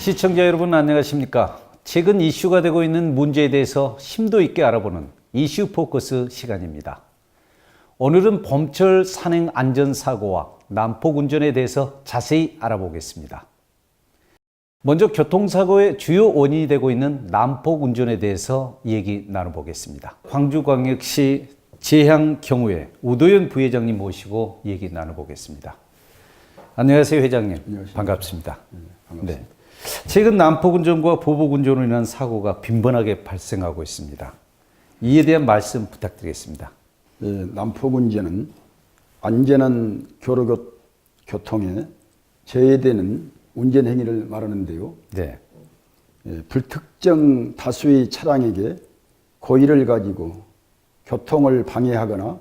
시청자 여러분 안녕하십니까? 최근 이슈가 되고 있는 문제에 대해서 심도 있게 알아보는 이슈 포커스 시간입니다. 오늘은 봄철 산행 안전사고와 난폭운전에 대해서 자세히 알아보겠습니다. 먼저 교통사고의 주요 원인이 되고 있는 난폭운전에 대해서 얘기 나눠보겠습니다. 광주광역시 제향경우회 우도현 부회장님 모시고 얘기 나눠보겠습니다. 안녕하세요, 회장님. 안녕하십니까. 반갑습니다. 네, 반갑습니다. 네. 최근 난폭운전과 보복운전으로 인한 사고가 빈번하게 발생하고 있습니다. 이에 대한 말씀 부탁드리겠습니다. 네, 난폭운전은 안전한 교통에 제외되는 운전행위를 말하는데요. 네. 불특정 다수의 차량에게 고의를 가지고 교통을 방해하거나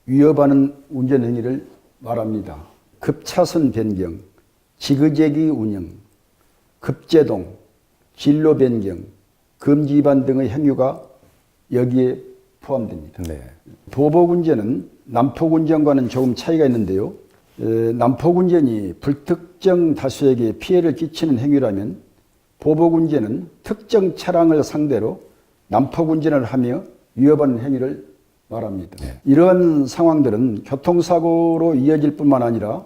위협하는 운전행위를 말합니다. 급차선 변경, 지그재기 운영, 급제동, 진로 변경, 금지 위반 등의 행위가 여기에 포함됩니다. 네. 보복운전은 난폭운전과는 조금 차이가 있는데요. 난폭운전이 불특정 다수에게 피해를 끼치는 행위라면 보복운전은 특정 차량을 상대로 난폭운전을 하며 위협하는 행위를 말합니다. 네. 이러한 상황들은 교통사고로 이어질 뿐만 아니라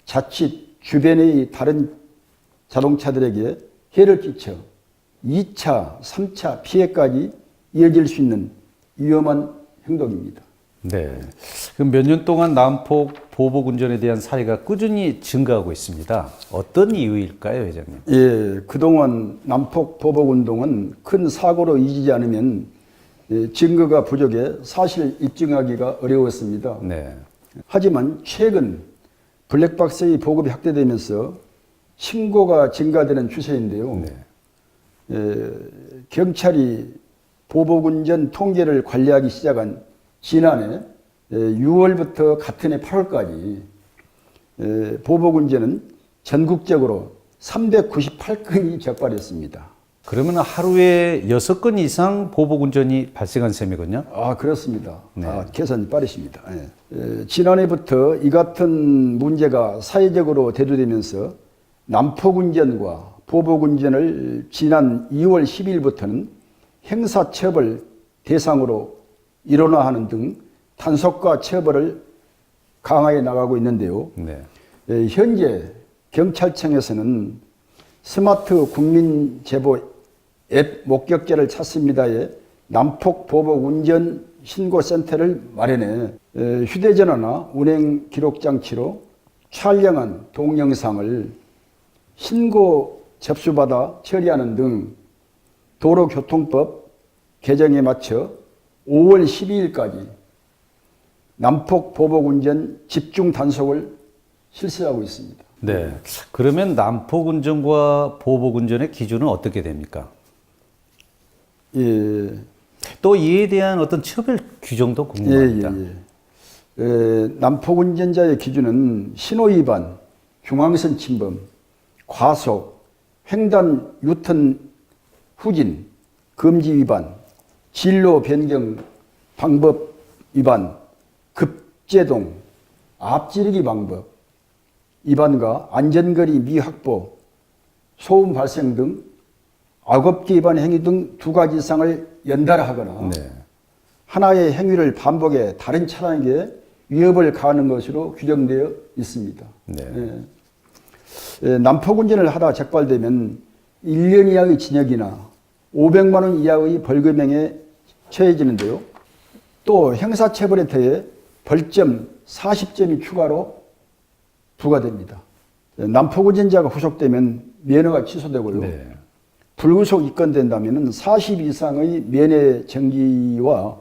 자칫 주변의 다른 자동차들에게 해를 끼쳐 2차, 3차 피해까지 이어질 수 있는 위험한 행동입니다. 네. 그럼 몇 년 동안 난폭 보복운전에 대한 사례가 꾸준히 증가하고 있습니다. 어떤 이유일까요, 회장님? 예, 그동안 난폭 보복 운동은 큰 사고로 이어지지 않으면 증거가 부족해 사실 입증하기가 어려웠습니다. 네. 하지만 최근 블랙박스의 보급이 확대되면서 신고가 증가되는 추세인데요. 네. 경찰이 보복운전 통계를 관리하기 시작한 지난해 6월부터 같은 해 8월까지 보복운전은 전국적으로 398건이 적발했습니다. 그러면 하루에 6건 이상 보복운전이 발생한 셈이군요? 아, 그렇습니다. 네. 계산이 빠르십니다. 지난해부터 이 같은 문제가 사회적으로 대두되면서 난폭운전과 보복운전을 지난 2월 10일부터는 형사처벌 대상으로 일원화하는 등 단속과 처벌을 강화해 나가고 있는데요. 네. 현재 경찰청에서는 스마트 국민제보 앱 목격자를 찾습니다에 난폭 보복 운전 신고센터를 마련해 휴대전화나 운행 기록 장치로 촬영한 동영상을 신고 접수받아 처리하는 등 도로교통법 개정에 맞춰 5월 12일까지 난폭 보복 운전 집중 단속을 실시하고 있습니다. 네. 그러면 난폭운전과 보복운전의 기준은 어떻게 됩니까? 예. 또 이에 대한 어떤 처벌 규정도 궁금합니다. 난폭운전자의 기준은 신호위반, 중앙선 침범, 과속, 횡단 유턴 후진, 금지 위반, 진로 변경 방법 위반, 급제동, 앞지르기 방법 위반과 안전거리 미확보, 소음 발생 등 악업계 위반 행위 등 2가지 이상을 연달아하거나 네. 하나의 행위를 반복해 다른 차량에게 위협을 가하는 것으로 규정되어 있습니다. 네. 난폭운전을 하다 적발되면 1년 이하의 징역이나 500만 원 이하의 벌금형에 처해지는데요. 또 형사처벌에 더해 벌점 40점이 추가로 부과됩니다. 난폭운전자가 후속되면 면허가 취소되고요. 네. 불구속 입건된다면 40 이상의 면회 정지와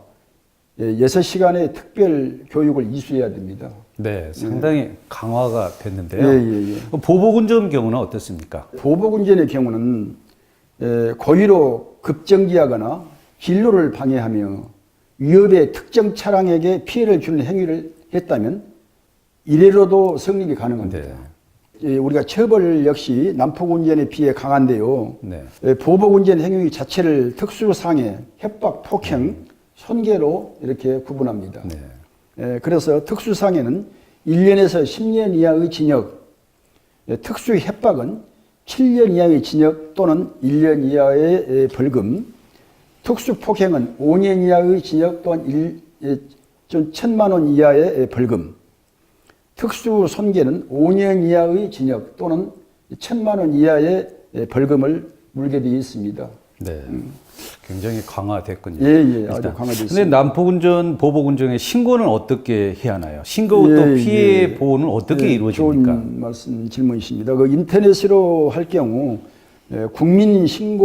6시간의 특별 교육을 이수해야 됩니다. 네, 상당히 강화가 됐는데요. 예. 그럼 보복운전 경우는 어떻습니까? 보복운전의 경우는 고의로 급정지하거나 진로를 방해하며 위협의 특정 차량에게 피해를 주는 행위를 했다면 이래로도 성립이 가능합니다. 우리가 처벌 역시 난폭운전에 비해 강한데요. 네. 보복운전 행위 자체를 특수상해, 협박, 폭행, 손괴로 이렇게 구분합니다. 네. 그래서 특수상해는 1년에서 10년 이하의 징역, 특수 협박은 7년 이하의 징역 또는 1년 이하의 벌금, 특수폭행은 5년 이하의 징역 또는 1,000만 원 이하의 벌금, 특수손괴는 5년 이하의 징역 또는 1,000만 원 이하의 벌금을 물게 되어 있습니다. 네. 굉장히 강화됐군요. 예, 아주 강화됐습니다. 근데 난폭운전, 보복운전의 신고는 어떻게 해야 하나요? 신고 또 피해 보호는 어떻게 이루어집니까? 좋은 말씀, 질문이십니다. 그 인터넷으로 할 경우 국민신고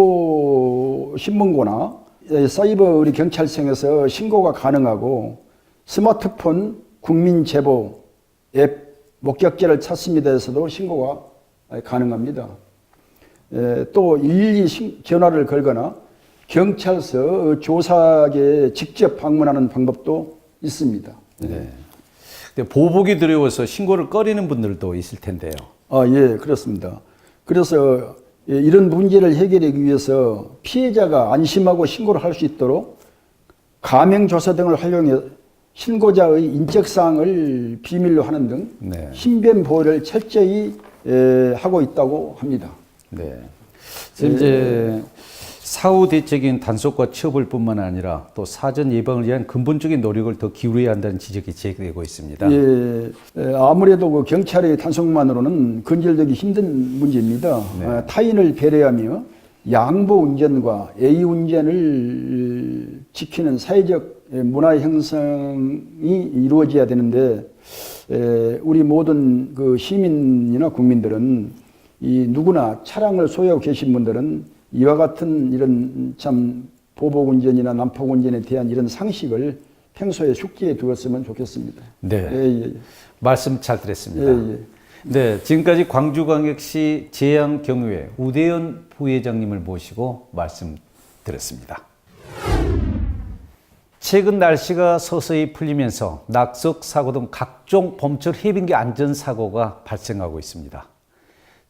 신문고나 사이버 우리 경찰청에서 신고가 가능하고 스마트폰 국민제보 앱 목격자를 찾습니다에서도 신고가 가능합니다. 또 112 전화를 걸거나 경찰서 조사계에 직접 방문하는 방법도 있습니다. 네. 근데 보복이 두려워서 신고를 꺼리는 분들도 있을 텐데요. 예, 그렇습니다. 그래서 이런 문제를 해결하기 위해서 피해자가 안심하고 신고를 할 수 있도록 가명조사 등을 활용해 신고자의 인적사항을 비밀로 하는 등 네. 신변 보호를 철저히 하고 있다고 합니다. 네. 이제 사후 대책인 단속과 처벌뿐만 아니라 또 사전 예방을 위한 근본적인 노력을 더 기울여야 한다는 지적이 제기되고 있습니다. 예, 아무래도 그 경찰의 단속만으로는 근절되기 힘든 문제입니다. 네. 타인을 배려하며 양보 운전과 예의 운전을 지키는 사회적 문화 형성이 이루어져야 되는데 우리 모든 그 시민이나 국민들은 이 누구나 차량을 소유하고 계신 분들은 이와 같은 이런 참 보복운전이나 난폭운전에 대한 이런 상식을 평소에 숙지해 두었으면 좋겠습니다. 네. 예. 말씀 잘 들었습니다. 예. 네. 지금까지 광주광역시 재양경유회 우대현 부회장님을 모시고 말씀 드렸습니다. 최근 날씨가 서서히 풀리면서 낙석 사고 등 각종 범철 해빙기 안전사고가 발생하고 있습니다.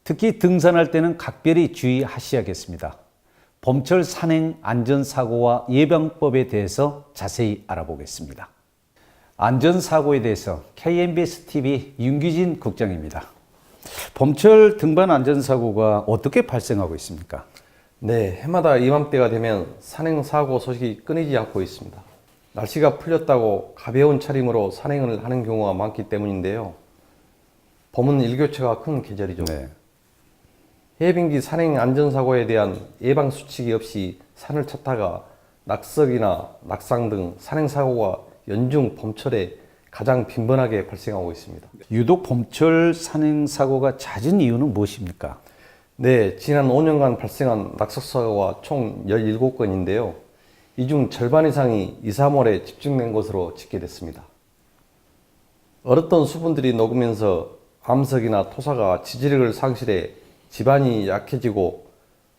특히 등산할 때는 각별히 주의하셔야겠습니다. 범철 산행 안전사고와 예방법에 대해서 자세히 알아보겠습니다. 안전사고에 대해서 KNBS TV 윤기진 국장입니다. 범철 등반 안전사고가 어떻게 발생하고 있습니까? 네, 해마다 이맘때가 되면 산행사고 소식이 끊이지 않고 있습니다. 날씨가 풀렸다고 가벼운 차림으로 산행을 하는 경우가 많기 때문인데요. 봄은 일교차가 큰 계절이죠. 네. 해빙기 산행 안전사고에 대한 예방수칙이 없이 산을 찾다가 낙석이나 낙상 등 산행사고가 연중 봄철에 가장 빈번하게 발생하고 있습니다. 유독 범철 산행 사고가 잦은 이유는 무엇입니까? 네, 지난 5년간 발생한 낙석사고가 총 17건인데요. 이 중 절반 이상이 2, 3월에 집중된 것으로 집계됐습니다. 얼었던 수분들이 녹으면서 암석이나 토사가 지지력을 상실해 지반이 약해지고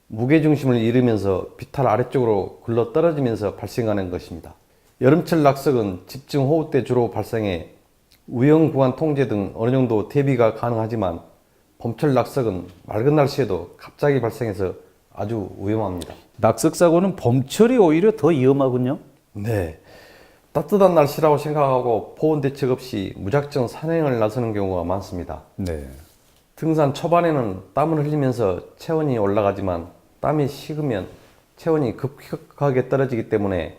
무게중심을 잃으면서 비탈 아래쪽으로 굴러 떨어지면서 발생하는 것입니다. 여름철 낙석은 집중 호우 때 주로 발생해 우영 구간 통제 등 어느 정도 대비가 가능하지만 봄철 낙석은 맑은 날씨에도 갑자기 발생해서 아주 위험합니다. 낙석 사고는 봄철이 오히려 더 위험하군요. 네, 따뜻한 날씨라고 생각하고 보온 대책 없이 무작정 산행을 나서는 경우가 많습니다. 네. 등산 초반에는 땀을 흘리면서 체온이 올라가지만 땀이 식으면 체온이 급격하게 떨어지기 때문에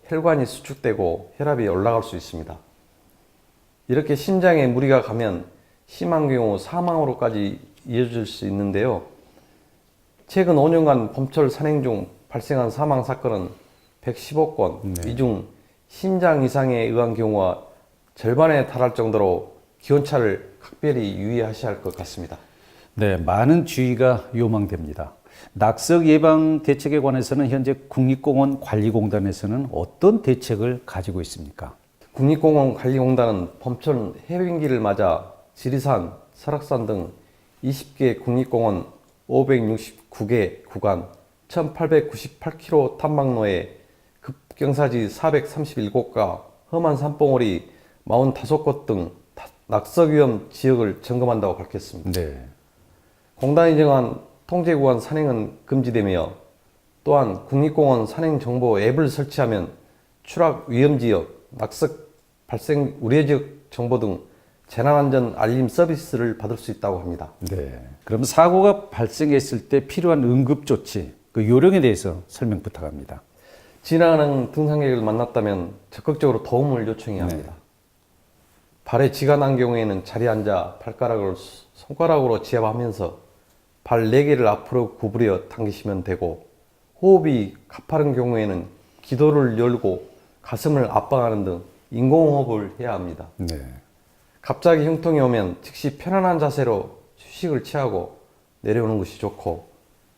혈관이 수축되고 혈압이 올라갈 수 있습니다. 이렇게 심장에 무리가 가면 심한 경우 사망으로까지 이어질 수 있는데요. 최근 5년간 봄철 산행 중 발생한 사망 사건은 115건, 이 중 심장 이상에 의한 경우가 절반에 달할 정도로 기온차를 각별히 유의하셔야 할 것 같습니다. 네, 많은 주의가 요망됩니다. 낙석 예방 대책에 관해서는 현재 국립공원 관리공단에서는 어떤 대책을 가지고 있습니까? 국립공원 관리공단은 봄철 해빙기를 맞아 지리산, 설악산 등 20개 국립공원 569개 구간 1898km 탐방로에 급경사지 431곳과 험한 산봉우리 45곳 등 낙석 위험 지역을 점검한다고 밝혔습니다. 네. 공단이 정한 통제구간 산행은 금지되며 또한 국립공원 산행정보 앱을 설치하면 추락 위험지역, 낙석 발생 우려 지역 정보 등 재난안전 알림 서비스를 받을 수 있다고 합니다. 네. 그럼 사고가 발생했을 때 필요한 응급조치, 그 요령에 대해서 설명 부탁합니다. 지나가는 등산객을 만났다면 적극적으로 도움을 요청해야 합니다. 발에 쥐가 난 경우에는 자리에 앉아 발가락을 손가락으로 지압하면서 발 4개를 앞으로 구부려 당기시면 되고, 호흡이 가파른 경우에는 기도를 열고 가슴을 압박하는 등 인공호흡을 해야 합니다. 네. 갑자기 흉통이 오면 즉시 편안한 자세로 휴식을 취하고 내려오는 것이 좋고,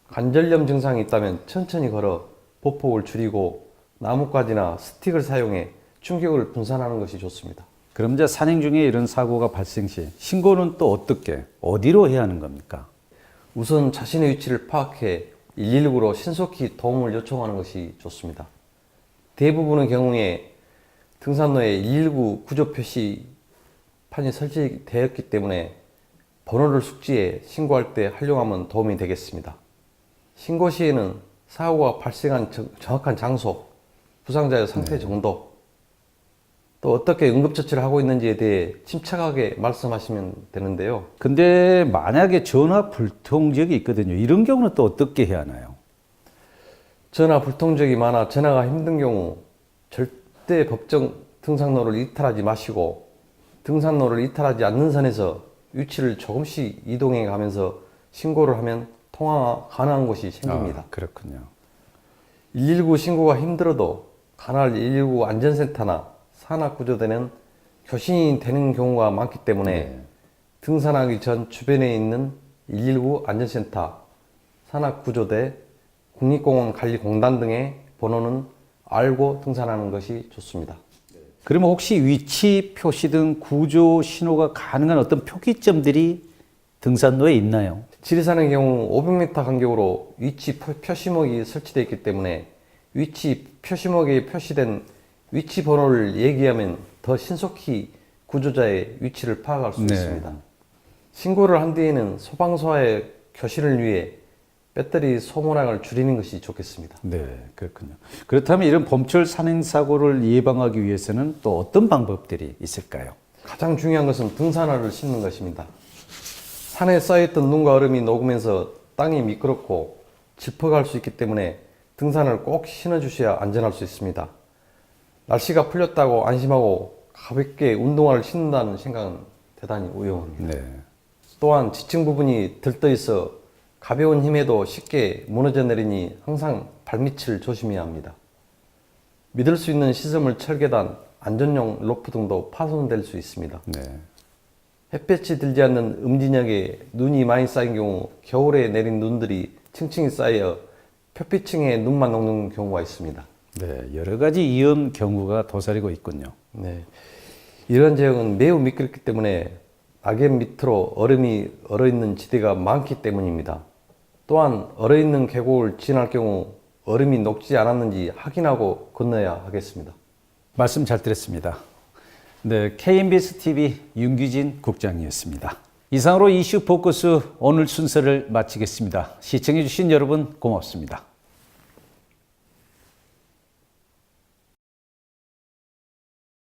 관절염 증상이 있다면 천천히 걸어 보폭을 줄이고 나뭇가지나 스틱을 사용해 충격을 분산하는 것이 좋습니다. 그럼 이제 산행 중에 이런 사고가 발생 시 신고는 또 어떻게, 어디로 해야 하는 겁니까? 우선 자신의 위치를 파악해 119로 신속히 도움을 요청하는 것이 좋습니다. 대부분의 경우에 등산로에 119 구조 표시판이 설치되었기 때문에 번호를 숙지해 신고할 때 활용하면 도움이 되겠습니다. 신고 시에는 사고가 발생한 정확한 장소, 부상자의 상태 정도, 또 어떻게 응급처치를 하고 있는지에 대해 침착하게 말씀하시면 되는데요. 근데 만약에 전화 불통적이 있거든요. 이런 경우는 또 어떻게 해야 하나요? 전화 불통적이 많아 전화가 힘든 경우 절대 법정 등산로를 이탈하지 마시고, 등산로를 이탈하지 않는 선에서 위치를 조금씩 이동해 가면서 신고를 하면 통화 가능한 곳이 생깁니다. 그렇군요. 119 신고가 힘들어도 관할 119 안전센터나 산악구조대는 교신이 되는 경우가 많기 때문에 등산하기 전 주변에 있는 119 안전센터, 산악구조대, 국립공원관리공단 등의 번호는 알고 등산하는 것이 좋습니다. 그러면 혹시 위치 표시 등 구조 신호가 가능한 어떤 표기점들이 등산로에 있나요? 지리산의 경우 500m 간격으로 위치 표시목이 설치되어 있기 때문에 위치 표시목에 표시된 위치 번호를 얘기하면 더 신속히 구조자의 위치를 파악할 수 있습니다. 신고를 한 뒤에는 소방서와의 교신을 위해 배터리 소모량을 줄이는 것이 좋겠습니다. 네, 그렇군요. 그렇다면 이런 봄철 산행 사고를 예방하기 위해서는 또 어떤 방법들이 있을까요? 가장 중요한 것은 등산화를 신는 것입니다. 산에 쌓여있던 눈과 얼음이 녹으면서 땅이 미끄럽고 질퍽할 수 있기 때문에 등산을 꼭 신어주셔야 안전할 수 있습니다. 날씨가 풀렸다고 안심하고 가볍게 운동화를 신는다는 생각은 대단히 위험합니다. 네. 또한 지층 부분이 들떠 있어 가벼운 힘에도 쉽게 무너져 내리니 항상 발밑을 조심해야 합니다. 믿을 수 있는 시설물 철계단, 안전용 로프 등도 파손될 수 있습니다. 네. 햇볕이 들지 않는 음진역에 눈이 많이 쌓인 경우 겨울에 내린 눈들이 층층이 쌓여 표피층에 눈만 녹는 경우가 있습니다. 네, 여러 가지 위험 경우가 도사리고 있군요. 네, 이런 지역은 매우 미끄럽기 때문에 낙엽 밑으로 얼음이 얼어있는 지대가 많기 때문입니다. 또한 얼어있는 계곡을 지날 경우 얼음이 녹지 않았는지 확인하고 건너야 하겠습니다. 말씀 잘 들었습니다. 네, KBS TV 윤규진 국장이었습니다. 이상으로 이슈 포커스 오늘 순서를 마치겠습니다. 시청해주신 여러분 고맙습니다.